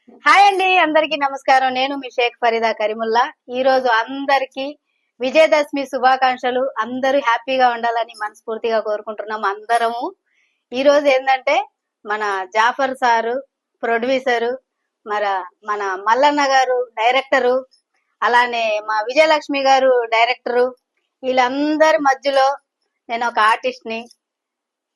Hi అండి, అందరికీ నమస్కారం. నేను మీ షేక్ ఫరీదా కరీముల్లా. ఈ రోజు అందరికి విజయదశమి శుభాకాంక్షలు. అందరూ హ్యాపీగా ఉండాలని మనస్ఫూర్తిగా కోరుకుంటున్నాం అందరము. ఈ రోజు ఏంటంటే మన జాఫర్ సారు ప్రొడ్యూసరు, మన మన మల్లన్న గారు డైరెక్టరు, అలానే మా విజయలక్ష్మి గారు డైరెక్టరు, వీళ్ళందరి మధ్యలో నేను ఒక ఆర్టిస్ట్ ని.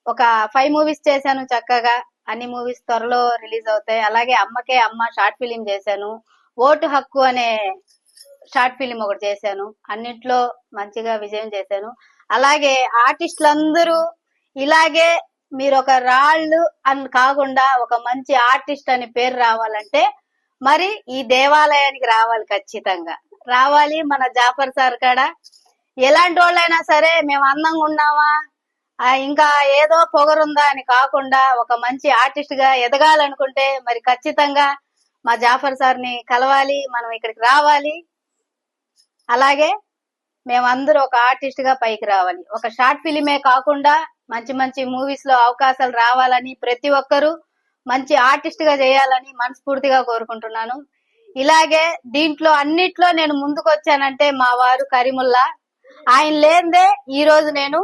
ఒక 5 మూవీస్ చేశాను చక్కగా. అన్ని మూవీస్ త్వరలో రిలీజ్ అవుతాయి. అలాగే అమ్మకే అమ్మ షార్ట్ ఫిలిం చేశాను. ఓటు హక్కు అనే షార్ట్ ఫిలిం ఒకటి చేశాను. అన్నిట్లో మంచిగా విజయం చేశాను. అలాగే ఆర్టిస్టులందరూ ఇలాగే మీరు ఒక రాళ్ళు అని కాకుండా ఒక మంచి ఆర్టిస్ట్ అని పేరు రావాలంటే మరి ఈ దేవాలయానికి రావాలి, ఖచ్చితంగా రావాలి. మన జాఫర్ సార్ కాడ ఎలాంటి వాళ్ళైనా సరే మేము అందంగా ఉన్నామా, ఇంకా ఏదో పొగరుందా అని కాకుండా ఒక మంచి ఆర్టిస్ట్ గా ఎదగాలనుకుంటే మరి ఖచ్చితంగా మా జాఫర్ సార్ ని కలవాలి, మనం ఇక్కడికి రావాలి. అలాగే మేమందరూ ఒక ఆర్టిస్ట్ గా పైకి రావాలి. ఒక షార్ట్ ఫిలిమే కాకుండా మంచి మంచి మూవీస్ లో అవకాశాలు రావాలని, ప్రతి ఒక్కరూ మంచి ఆర్టిస్ట్ గా చేయాలని మనస్ఫూర్తిగా కోరుకుంటున్నాను. ఇలాగే దీంట్లో అన్నిట్లో నేను ముందుకు వచ్చానంటే మా వారు కరీముల్లా. ఆయన లేనిదే ఈ రోజు నేను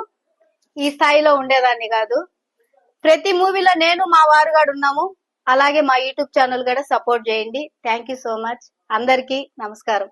ఈ స్థాయిలో ఉండేదాన్ని కాదు. ప్రతి మూవీలో నేను మా వారు కూడా ఉన్నాము. అలాగే మా యూట్యూబ్ ఛానల్ కూడా సపోర్ట్ చేయండి. Thank you so much. అందరికీ నమస్కారం.